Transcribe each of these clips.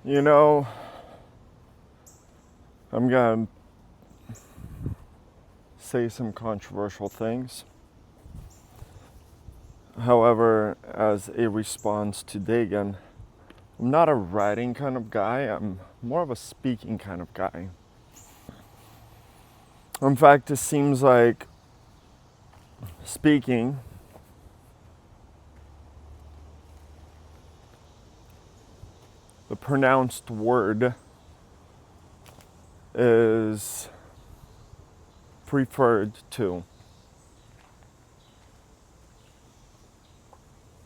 You know, I'm going to say some controversial things. However, as a response to Dagan, I'm not a writing kind of guy, I'm more of a speaking kind of guy. In fact, it seems like speaking the pronounced word is preferred to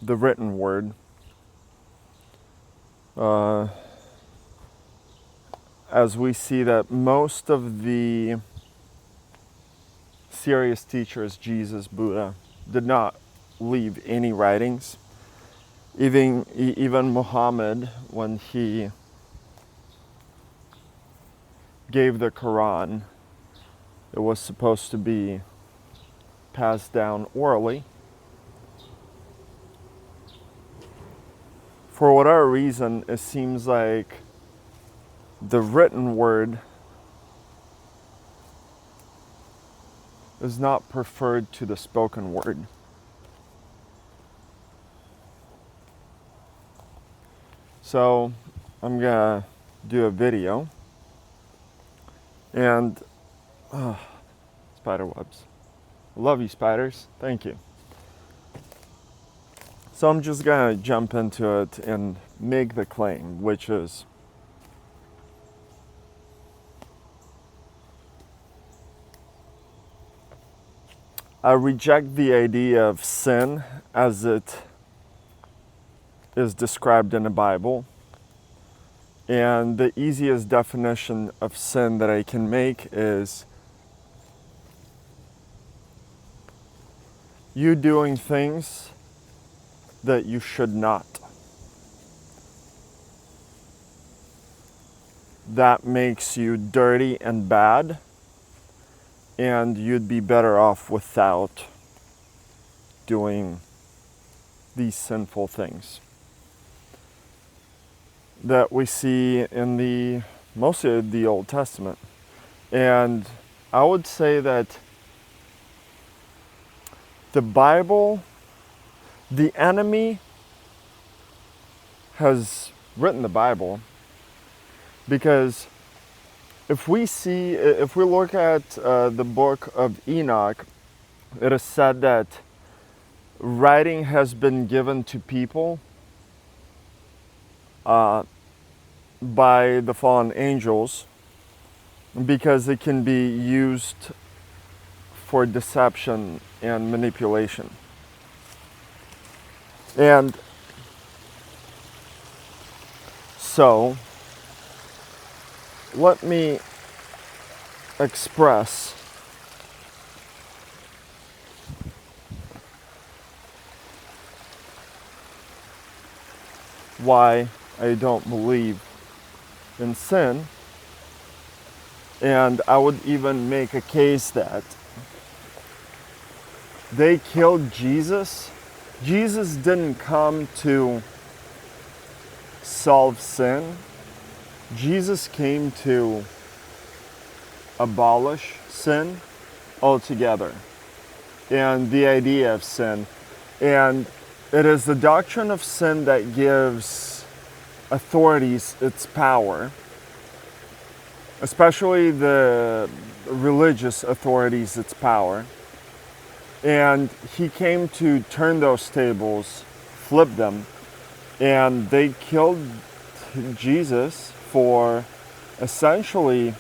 the written word. As we see that most of the serious teachers, Jesus, Buddha, did not leave any writings. Even Muhammad, when he gave the Quran, it was supposed to be passed down orally. For whatever reason, it seems like the written word is not preferred to the spoken word. So I'm gonna do a video and spider webs. Love you, spiders. Thank you. So I'm just gonna jump into it and make the claim, which is I reject the idea of sin as it is described in the Bible. And the easiest definition of sin that I can make is you doing things that you should not. That makes you dirty and bad, and you'd be better off without doing these sinful things that we see in mostly the Old Testament. And I would say that the Bible, the enemy has written the Bible because if we look at the book of Enoch, it is said that writing has been given to people by the fallen angels because it can be used for deception and manipulation. And so, let me express why I don't believe in sin. And I would even make a case that they killed Jesus. Jesus didn't come to solve sin. Jesus came to abolish sin altogether and the idea of sin. And it is the doctrine of sin that gives authorities its power, especially the religious authorities its power. And he came to turn those tables, flip them, and they killed Jesus for essentially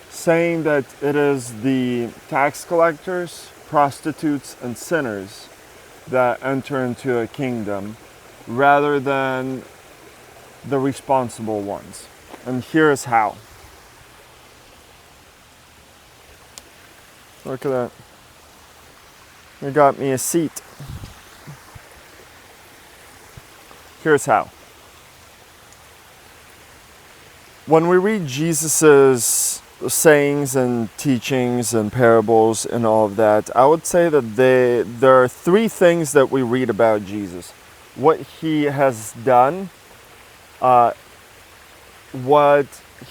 saying that it is the tax collectors, prostitutes, and sinners that enter into a kingdom rather than the responsible ones. And here's how. Look at that. They got me a seat. Here's how. When we read Jesus's sayings and teachings and parables and all of that, I would say that there are three things that we read about Jesus. what he has done, what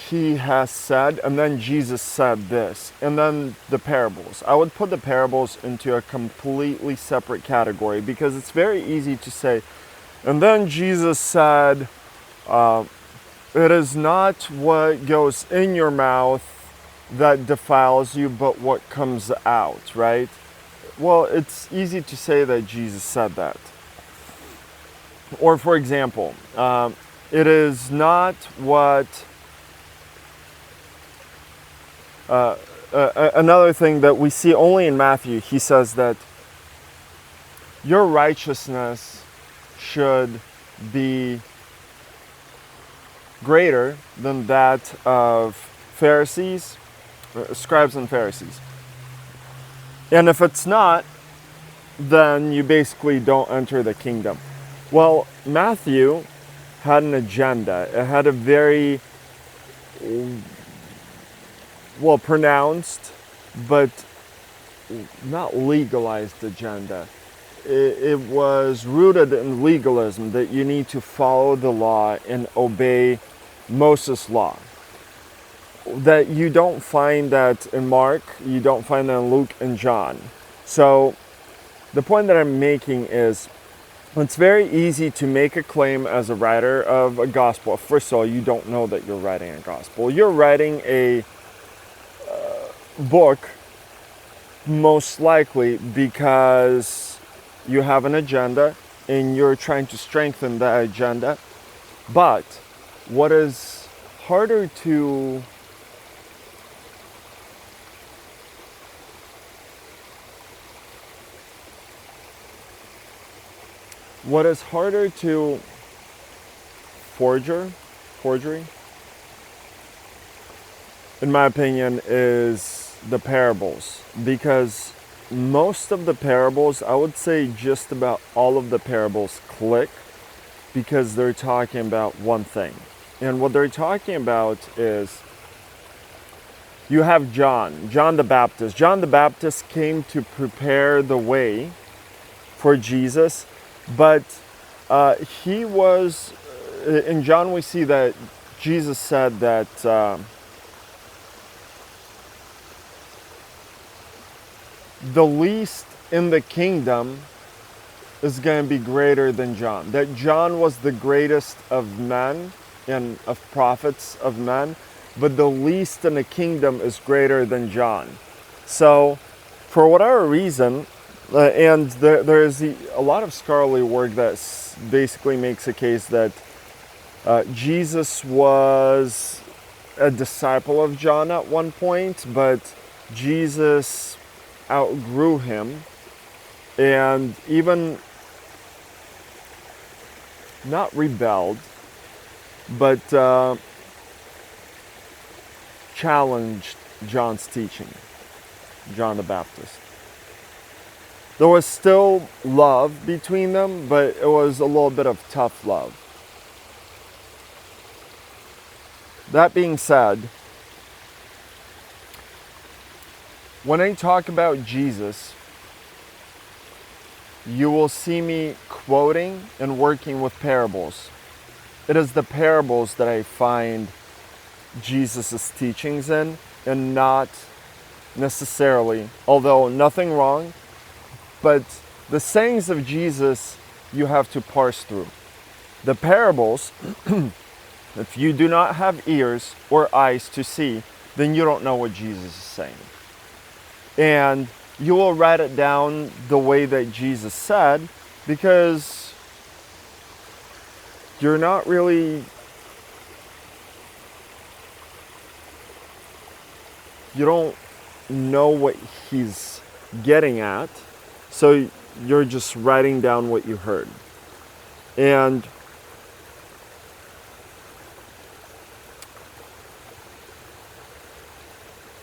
he has said, and then Jesus said this, and then the parables. I would put the parables into a completely separate category because it's very easy to say, and then Jesus said, it is not what goes in your mouth that defiles you, but what comes out, right? Well, it's easy to say that Jesus said that. Or for example, it is not what another thing that we see only in Matthew. He says that your righteousness should be greater than that of Pharisees, scribes and Pharisees. And if it's not, then you basically don't enter the kingdom. Well, Matthew had an agenda. It had a very well pronounced, but not legalized agenda. It was rooted in legalism, that you need to follow the law and obey Moses' law. That you don't find that in Mark, you don't find that in Luke and John. So the point that I'm making is, it's very easy to make a claim as a writer of a gospel. First of all, you don't know that you're writing a gospel. You're writing a book, most likely because you have an agenda and you're trying to strengthen that agenda. But what is harder to forgery, in my opinion, is the parables. Because most of the parables, I would say just about all of the parables click because they're talking about one thing. And what they're talking about is, you have John the Baptist. John the Baptist came to prepare the way for Jesus, but he was, in John we see that Jesus said that the least in the kingdom is going to be greater than John. That John was the greatest of men and of prophets of men, but the least in the kingdom is greater than John. So, for whatever reason, and there is a lot of scholarly work that basically makes a case that Jesus was a disciple of John at one point, but Jesus outgrew him and even not rebelled, but challenged John's teaching, John the Baptist. There was still love between them, but it was a little bit of tough love. That being said, when I talk about Jesus, you will see me quoting and working with parables. It is the parables that I find Jesus' teachings in, and not necessarily, although nothing wrong, but the sayings of Jesus you have to parse through. The parables, if you do not have ears or eyes to see, then you don't know what Jesus is saying. And you will write it down the way that Jesus said, because you're not really, you don't know what he's getting at, so you're just writing down what you heard. And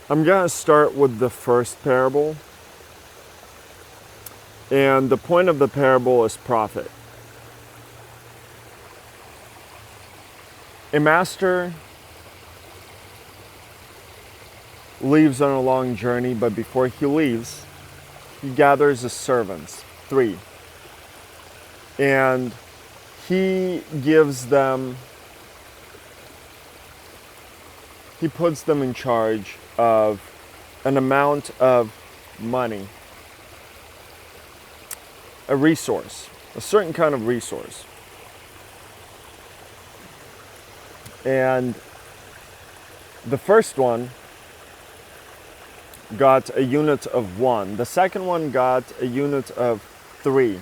I'm going to start with the first parable. And the point of the parable is profit. A master leaves on a long journey, but before he leaves, he gathers his servants, 3. And he gives them, he puts them in charge of an amount of money, a resource, a certain kind of resource. And the first one got a unit of 1. The second one got a unit of 3.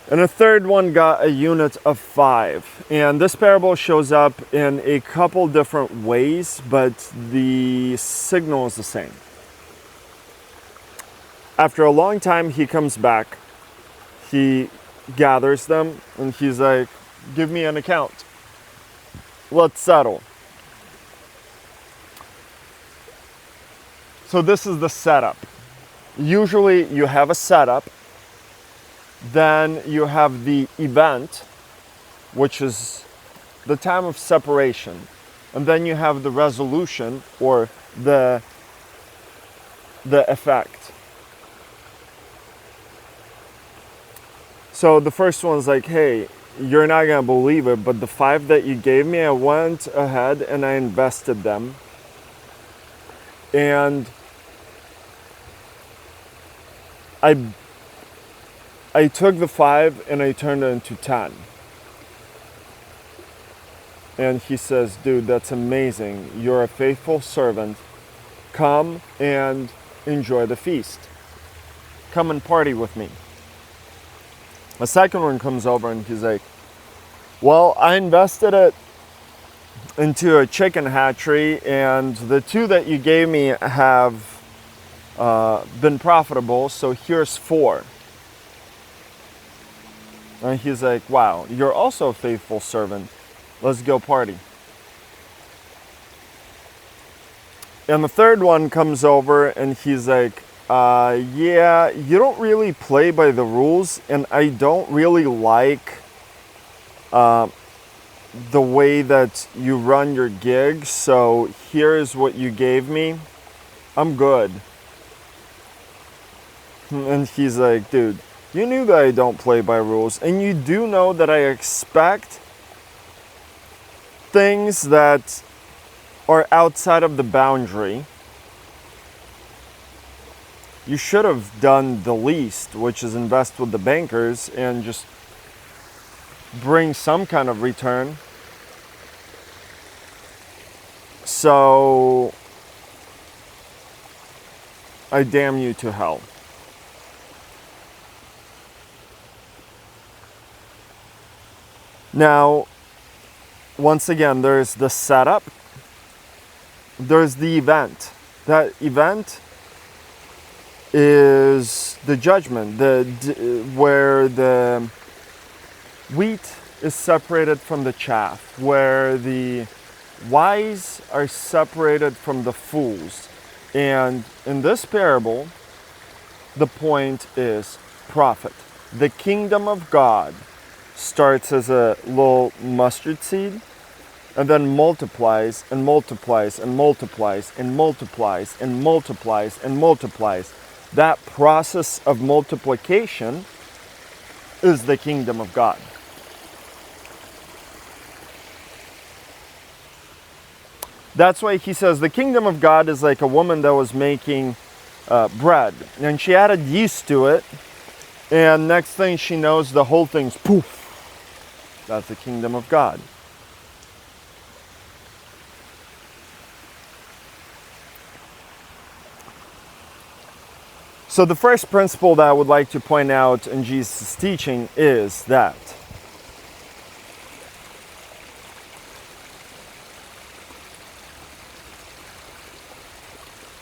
And the third one got a unit of 5. And this parable shows up in a couple different ways, but the signal is the same. After a long time, he comes back. He gathers them and he's like, give me an account. Let's settle. So this is the setup. Usually you have a setup, then you have the event, which is the time of separation, and then you have the resolution or the effect. So the first one's like, hey, you're not gonna believe it, but the 5 that you gave me, I went ahead and I invested them. And I took the 5 and I turned it into 10. And he says, dude, that's amazing. You're a faithful servant. Come and enjoy the feast. Come and party with me. The second one comes over and he's like, well, I invested it into a chicken hatchery, and the 2 that you gave me have been profitable, so here's 4. And he's like, wow, you're also a faithful servant. Let's go party. And the third one comes over and he's like, yeah, you don't really play by the rules, and I don't really like the way that you run your gig, so here's what you gave me. I'm good. And he's like, dude, you knew that I don't play by rules, and you do know that I expect things that are outside of the boundary. You should have done the least, which is invest with the bankers and just bring some kind of return. So I damn you to hell. Now, once again, there's the setup, there's the event. That event is the judgment, where the wheat is separated from the chaff, where the wise are separated from the fools. And in this parable, the point is profit. The kingdom of God starts as a little mustard seed and then multiplies and multiplies and multiplies and multiplies and multiplies and multiplies. That process of multiplication is the kingdom of God. That's why he says the kingdom of God is like a woman that was making bread, and she added yeast to it, and next thing she knows, the whole thing's poof. That's the kingdom of God. So the first principle that I would like to point out in Jesus' teaching is that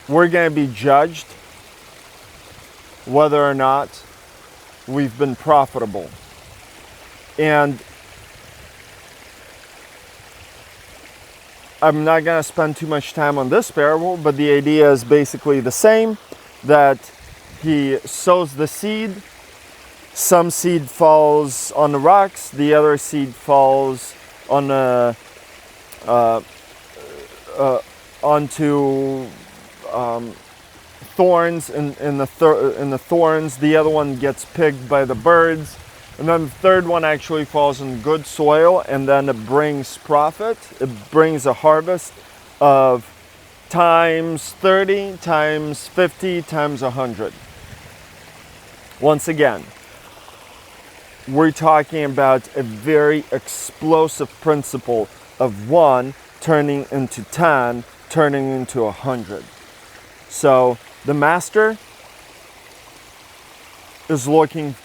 we're going to be judged whether or not we've been profitable. And I'm not going to spend too much time on this parable, but the idea is basically the same, that he sows the seed, some seed falls on the rocks, the other seed falls on onto thorns in the thorns. The other one gets picked by the birds, And then the third one actually falls in good soil, and then it brings profit. It brings a harvest of times 30, times 50, times 100. Once again, we're talking about a very explosive principle of 1 turning into 10, turning into 100. So the master is looking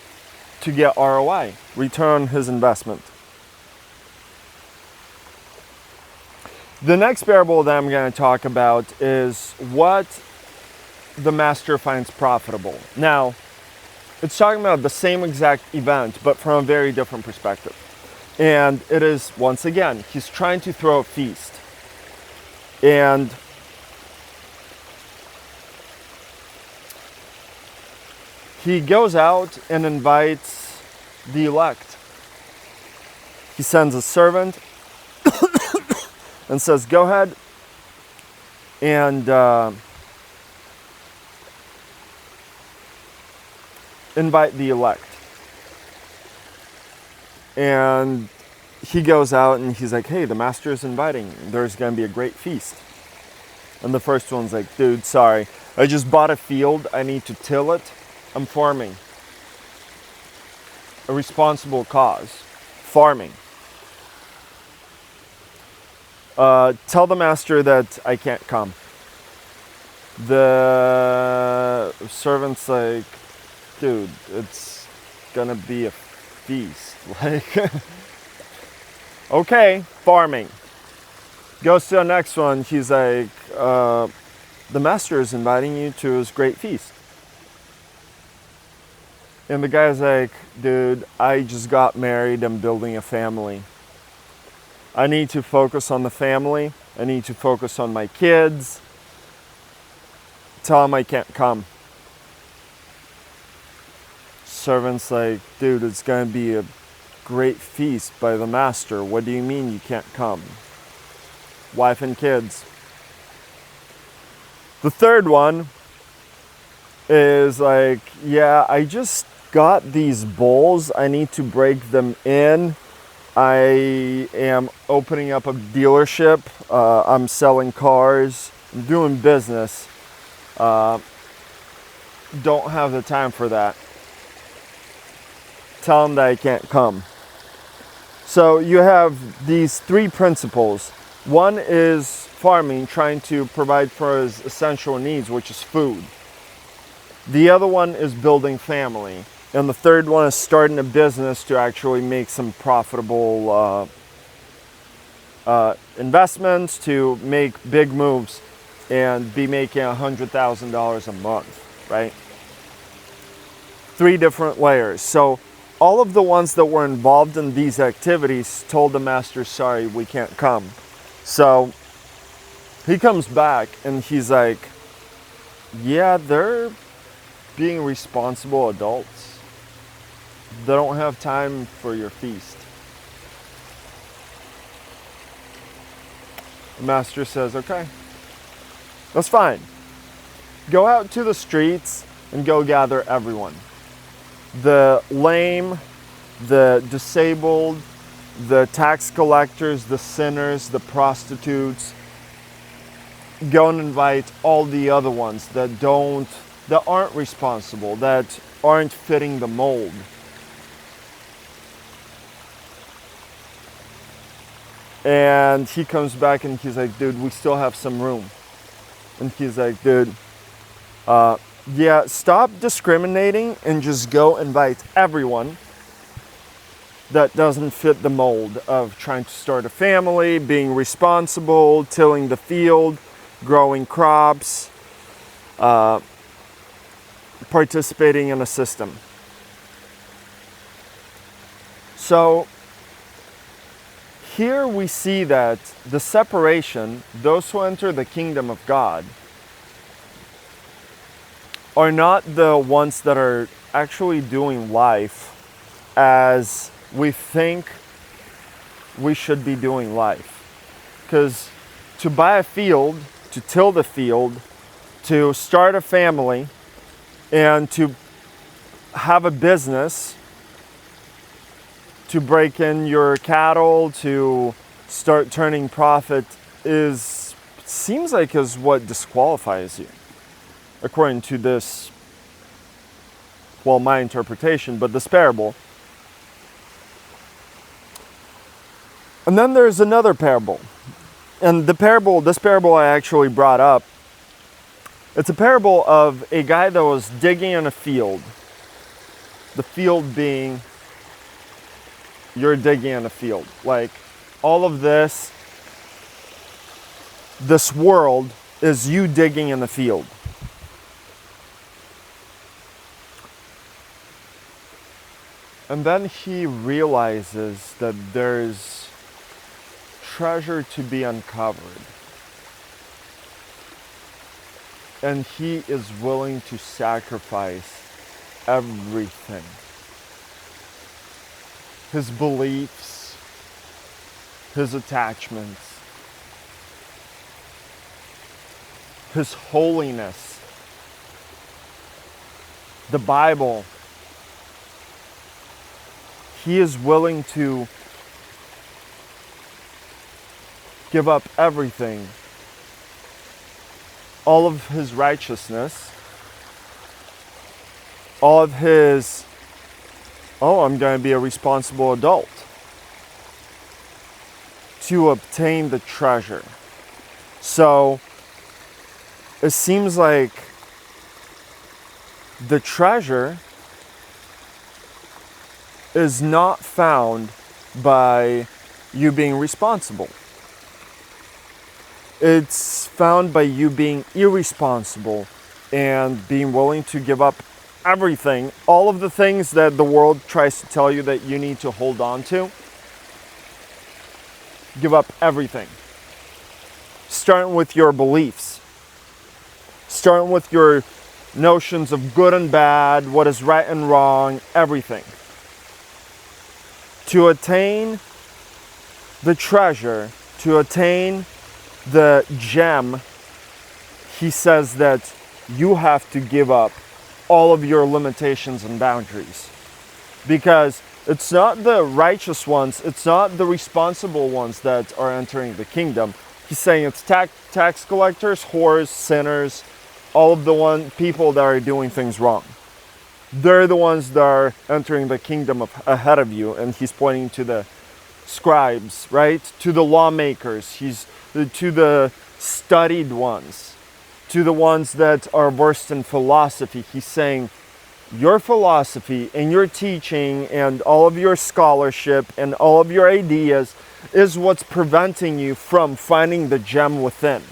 to get ROI, return on his investment. The next parable that I'm going to talk about is what the master finds profitable. Now, it's talking about the same exact event, but from a very different perspective. And it is, once again, he's trying to throw a feast. And he goes out and invites the elect. He sends a servant and says, go ahead and invite the elect. And he goes out and he's like, hey, the master is inviting you. There's going to be a great feast. And the first one's like, dude, sorry. I just bought a field. I need to till it. I'm farming. A responsible cause. Farming. Tell the master that I can't come. The servant's like, dude, it's gonna be a feast. Like, okay, farming. Goes to the next one. He's like, the master is inviting you to his great feast. And the guy's like, dude, I just got married. I'm building a family. I need to focus on the family. I need to focus on my kids. Tell him I can't come. Servant's like, dude, it's going to be a great feast by the master. What do you mean you can't come? Wife and kids. The third one is like, yeah, I just got these bowls. I need to break them in. I am opening up a dealership. I'm selling cars. I'm doing business. Don't have the time for that. Tell them that I can't come. So you have these 3 principles. One is farming, trying to provide for his essential needs, which is food. The other one is building family. And the third one is starting a business to actually make some profitable investments, to make big moves and be making $100,000 a month, right? 3 different layers. So all of the ones that were involved in these activities told the master, sorry, we can't come. So he comes back and he's like, yeah, they're being responsible adults. They don't have time for your feast. The master says, okay, that's fine. Go out to the streets and go gather everyone. The lame, the disabled, the tax collectors, the sinners, the prostitutes. Go and invite all the other ones that aren't responsible, that aren't fitting the mold. And he comes back and he's like, dude, we still have some room. And he's like, dude, yeah, stop discriminating and just go invite everyone that doesn't fit the mold of trying to start a family, being responsible, tilling the field, growing crops, participating in a system. So here we see that the separation, those who enter the kingdom of God, are not the ones that are actually doing life as we think we should be doing life. Because to buy a field, to till the field, to start a family, and to have a business to break in your cattle, to start turning profit seems like is what disqualifies you, according to this, well, my interpretation, but this parable. And then there's another parable. And this parable I actually brought up. It's a parable of a guy that was digging in a field. The field being, you're digging in a field. Like, all of this world is you digging in the field. And then he realizes that there's treasure to be uncovered. And he is willing to sacrifice everything. His beliefs, his attachments, his holiness, the Bible. He is willing to give up everything, all of his righteousness, all of his, I'm going to be a responsible adult, to obtain the treasure. So it seems like the treasure is not found by you being responsible. It's found by you being irresponsible and being willing to give up everything, all of the things that the world tries to tell you that you need to hold on to. Give up everything. Starting with your beliefs. Starting with your notions of good and bad, what is right and wrong, everything. To attain the treasure, to attain the gem, he says that you have to give up all of your limitations and boundaries. Because it's not the righteous ones, it's not the responsible ones that are entering the kingdom. He's saying it's tax collectors, whores, sinners, all of the people that are doing things wrong. They're the ones that are entering the kingdom ahead of you. And he's pointing to the scribes, right? To the lawmakers. To the studied ones. To the ones that are versed in philosophy. He's saying your philosophy and your teaching and all of your scholarship and all of your ideas is what's preventing you from finding the gem within.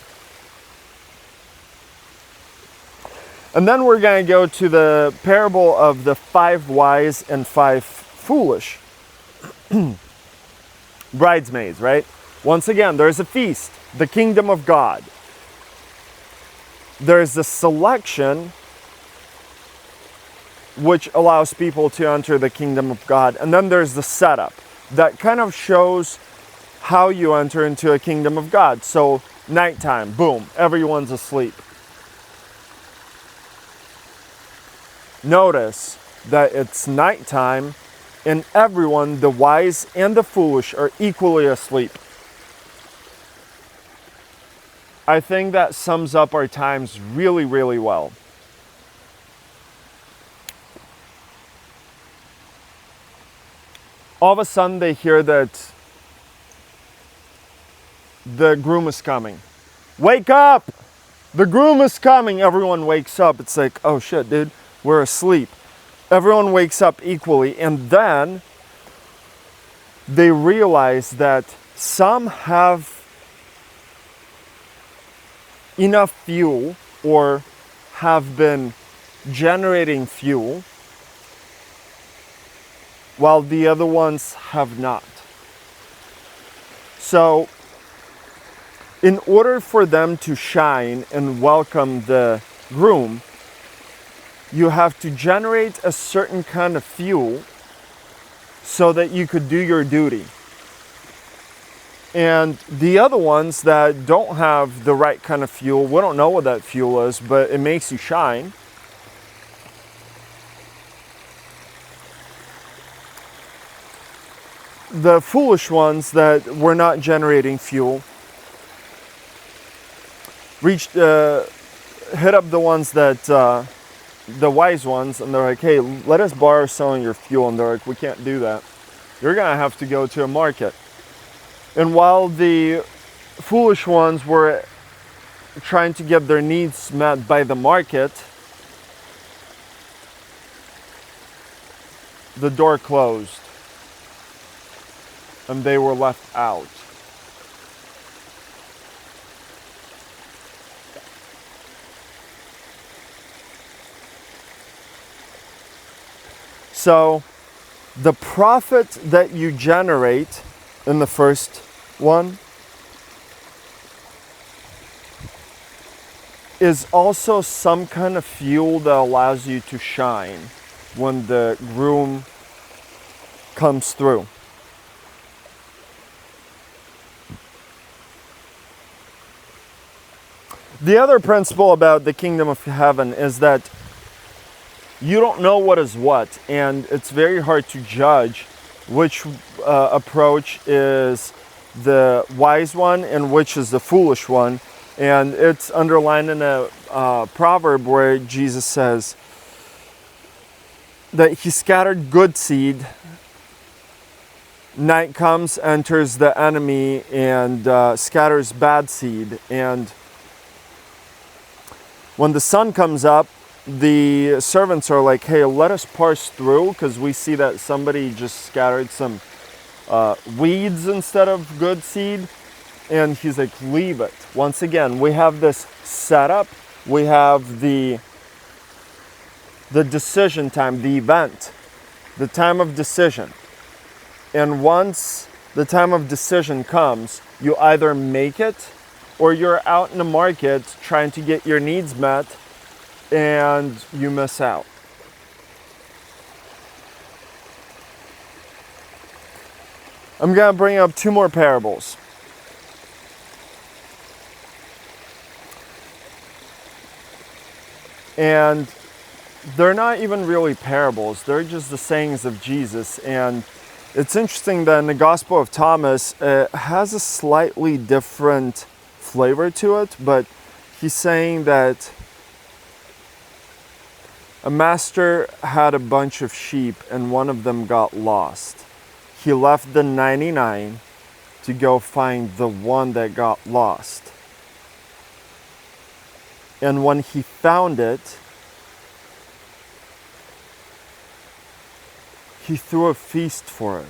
And then we're going to go to the parable of the 5 wise and 5 foolish bridesmaids, right? Once again, there's a feast, the kingdom of God. There's a selection which allows people to enter the kingdom of God. And then there's the setup that kind of shows how you enter into a kingdom of God. So nighttime, boom, everyone's asleep. Notice that it's nighttime and everyone, the wise and the foolish, are equally asleep. I think that sums up our times really, really well. All of a sudden they hear that the groom is coming. Wake up! The groom is coming! Everyone wakes up. It's like, oh shit, dude. We're asleep. Everyone wakes up equally, and then they realize that some have enough fuel or have been generating fuel while the other ones have not. So, in order for them to shine and welcome the groom, you have to generate a certain kind of fuel so that you could do your duty. And the other ones that don't have the right kind of fuel, we don't know what that fuel is, but it makes you shine. the foolish ones that were not generating fuel hit up the ones that, the wise ones, and they're like, hey, let us borrow some of your fuel. And they're like, we can't do that. You're going to have to go to a market. And while the foolish ones were trying to get their needs met by the market, the door closed and they were left out. So the profit that you generate in the first one is also some kind of fuel that allows you to shine when the groom comes through. The other principle about the kingdom of heaven is that you don't know what is what, and it's very hard to judge which approach is the wise one and which is the foolish one. And it's underlined in a proverb where Jesus says that he scattered good seed. Night comes, enters the enemy, and scatters bad seed. And when the sun comes up, the servants are like, hey, let us parse through, because we see that somebody just scattered some weeds instead of good seed. And he's like, leave it. Once again, we have this setup. We have the decision time, the event, the time of decision. And once the time of decision comes, you either make it or you're out in the market trying to get your needs met and you miss out. I'm going to bring up two more parables. And they're not even really parables. They're just the sayings of Jesus. And it's interesting that in the Gospel of Thomas, it has a slightly different flavor to it. But he's saying that a master had a bunch of sheep and one of them got lost. He left the 99 to go find the one that got lost. And when he found it, he threw a feast for it.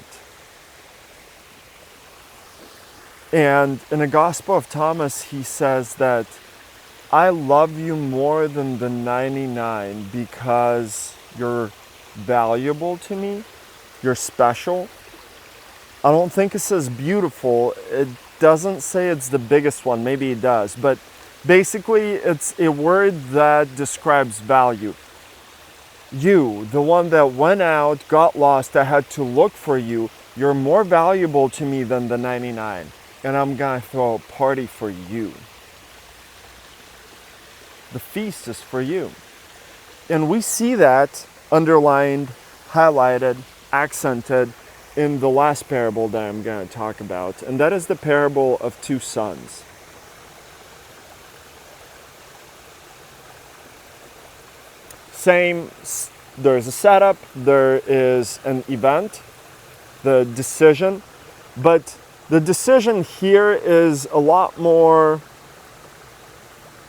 And in the Gospel of Thomas, he says that I love you more than the 99 because you're valuable to me. You're special. I don't think it says beautiful. It doesn't say it's the biggest one. Maybe it does. But basically, it's a word that describes value. You, the one that went out, got lost, I had to look for you, you're more valuable to me than the 99. And I'm going to throw a party for you. The feast is for you. And we see that underlined, highlighted, accented in the last parable that I'm going to talk about. And that is the parable of two sons. Same, there's a setup, there is an event, the decision, but the decision here is a lot more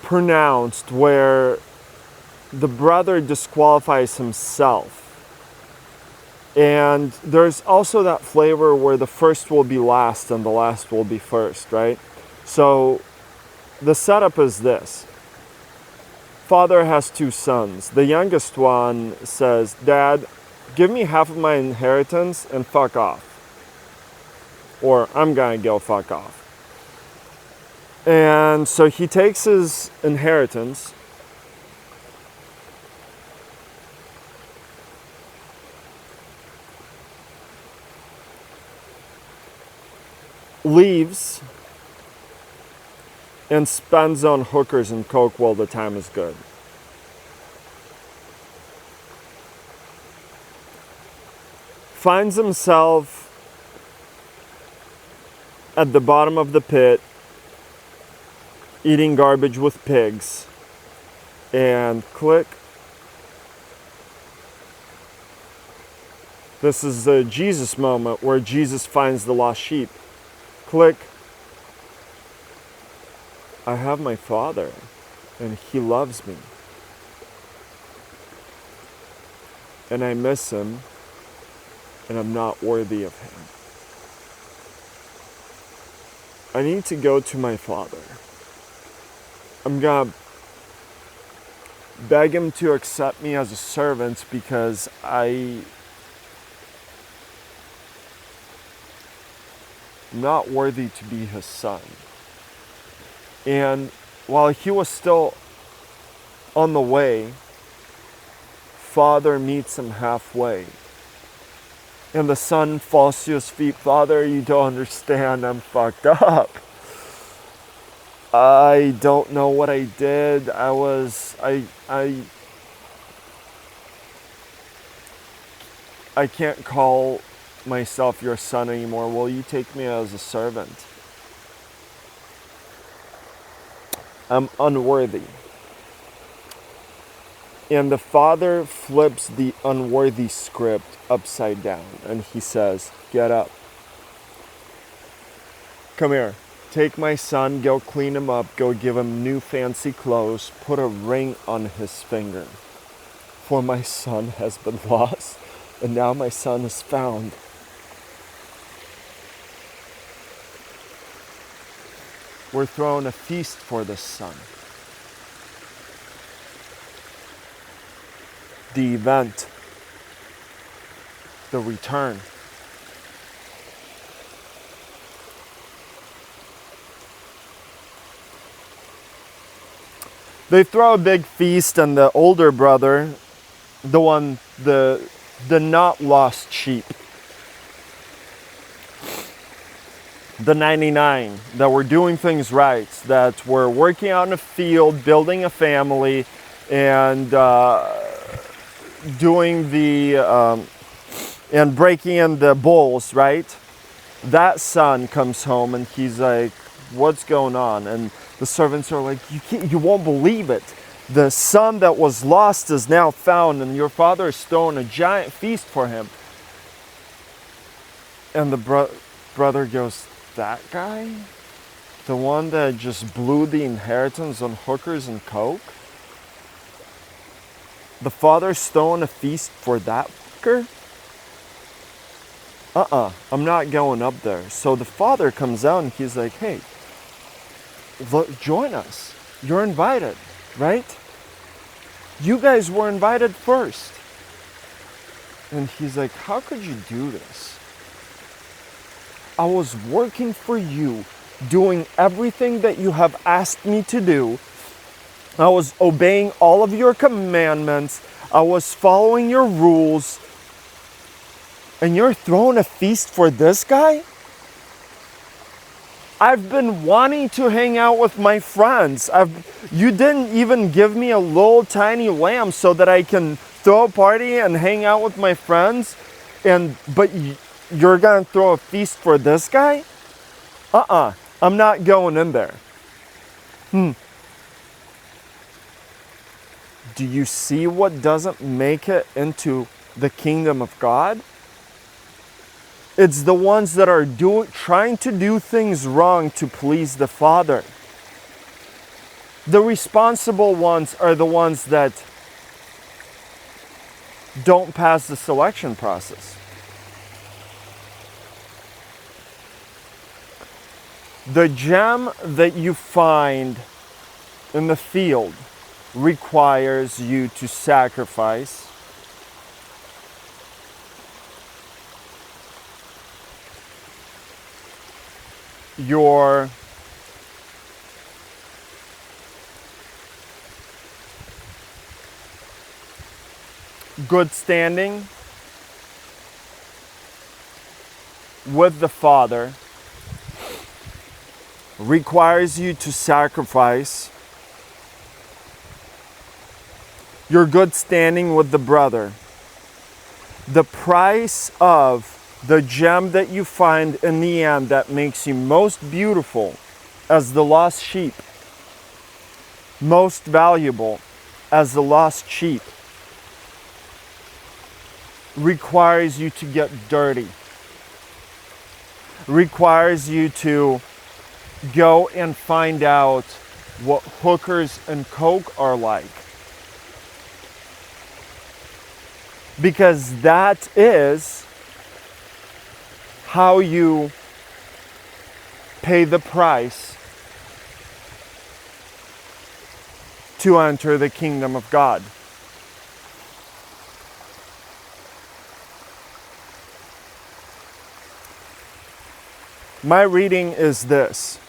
pronounced, where the brother disqualifies himself. And there's also that flavor where the first will be last and the last will be first, right? So the setup is this. Father has two sons. The youngest one says, Dad, give me half of my inheritance and fuck off. Or I'm gonna go fuck off. And so he takes his inheritance, leaves, and spends on hookers and coke while the time is good. Finds himself at the bottom of the pit, eating garbage with pigs, and click. This is the Jesus moment where Jesus finds the lost sheep. Click. I have my Father, and He loves me. And I miss Him, and I'm not worthy of Him. I need to go to my Father. I'm gonna beg Him to accept me as a servant because I'm not worthy to be His son. And while He was still on the way, Father meets Him halfway. And the son falls to his feet. Father, you don't understand. I'm fucked up. I don't know what I did. I can't call myself your son anymore. Will you take me as a servant? I'm unworthy. And the Father flips the unworthy script upside down and He says, get up. Come here. Take my son, go clean him up, go give him new fancy clothes, put a ring on his finger. For my son has been lost, and now my son is found. We're throwing a feast for this son. The event, the return. They throw a big feast, and the older brother, the not lost sheep, the 99 that were doing things right, that were working out in a field, building a family, and doing and breaking in the bulls, right? That son comes home and he's like, what's going on? And the servants are like, you won't believe it. The son that was lost is now found, and your father is throwing a giant feast for him. And the brother goes, that guy? The one that just blew the inheritance on hookers and coke? The father's throwing a feast for that fucker? I'm not going up there. So the father comes out and he's like, hey, look, join us. You're invited, right? You guys were invited first. And he's like, how could you do this? I was working for you, doing everything that you have asked me to do. I was obeying all of your commandments. I was following your rules. And you're throwing a feast for this guy? I've been wanting to hang out with my friends. You didn't even give me a little tiny lamb so that I can throw a party and hang out with my friends. But you're gonna throw a feast for this guy? I'm not going in there. Do you see what doesn't make it into the kingdom of God? It's the ones that are trying to do things wrong to please the Father. The responsible ones are the ones that don't pass the selection process. The gem that you find in the field requires you to sacrifice. Your good standing with the Father requires you to sacrifice your good standing with the brother. The price of the gem that you find in the end that makes you most beautiful as the lost sheep, most valuable as the lost sheep, requires you to get dirty, requires you to go and find out what hookers and coke are like. Because that is how you pay the price to enter the kingdom of God. My reading is this.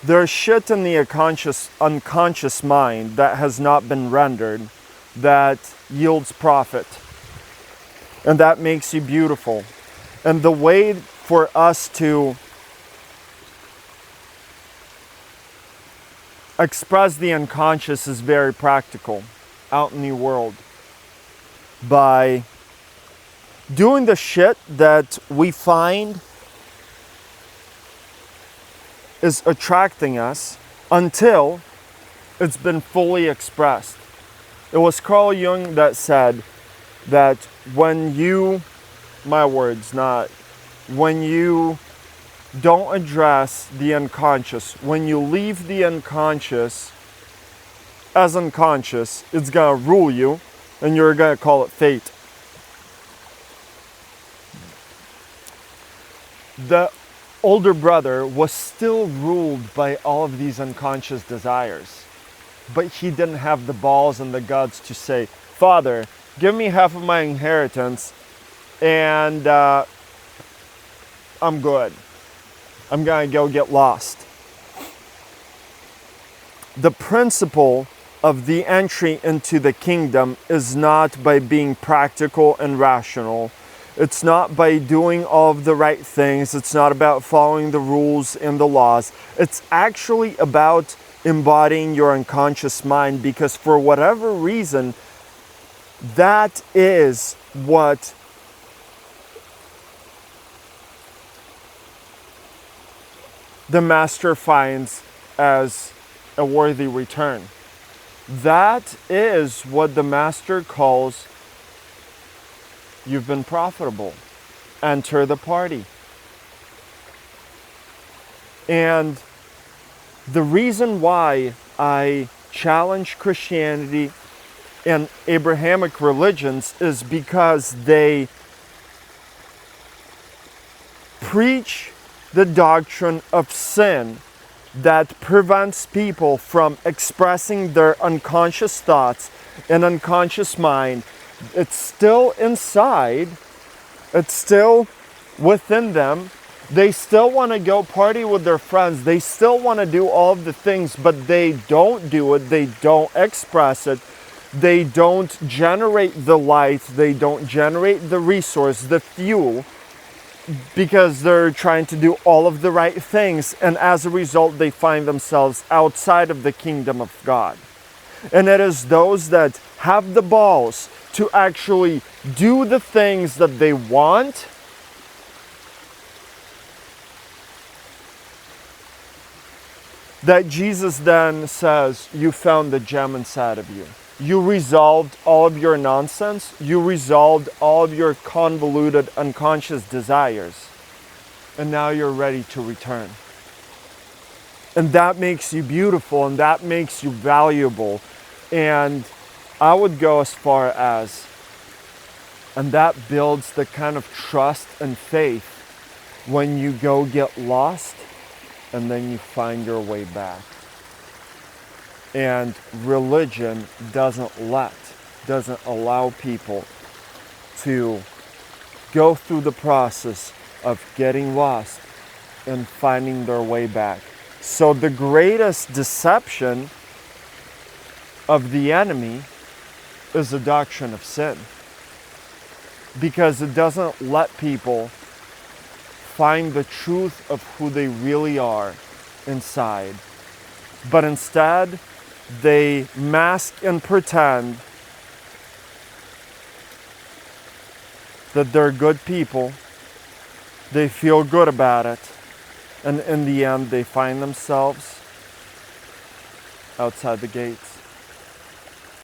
There's shit in the unconscious mind that has not been rendered that yields profit. And that makes you beautiful. And the way for us to express the unconscious is very practical out in the world. By doing the shit that we find is attracting us until it's been fully expressed. It was Carl Jung that said that when you, my words, not, when you don't address the unconscious, when you leave the unconscious as unconscious, it's gonna rule you and you're gonna call it fate. The older brother was still ruled by all of these unconscious desires, but he didn't have the balls and the guts to say, Father, give me half of my inheritance and I'm good. I'm gonna go get lost. The principle of the entry into the kingdom is not by being practical and rational. It's not by doing all of the right things. It's not about following the rules and the laws. It's actually about embodying your unconscious mind, because for whatever reason, that is what the master finds as a worthy return. That is what the master calls, you've been profitable. Enter the party. And the reason why I challenge Christianity and Abrahamic religions is because they preach the doctrine of sin that prevents people from expressing their unconscious thoughts and unconscious mind. It's still inside, it's still within them. They still want to go party with their friends. They still want to do all of the things, but they don't do it. They don't express it. They don't generate the light. They don't generate the resource, the fuel, because they're trying to do all of the right things. And as a result, they find themselves outside of the kingdom of God. And it is those that have the balls to actually do the things that they want that Jesus then says, you found the gem inside of you. You resolved all of your nonsense. You resolved all of your convoluted unconscious desires. And now you're ready to return. And that makes you beautiful, and that makes you valuable. And I would go as far as, and that builds the kind of trust and faith when you go get lost and then you find your way back. And religion doesn't allow people to go through the process of getting lost and finding their way back. So the greatest deception of the enemy is the doctrine of sin, because it doesn't let people find the truth of who they really are inside, but instead they mask and pretend that they're good people, they feel good about it, and in the end they find themselves outside the gates.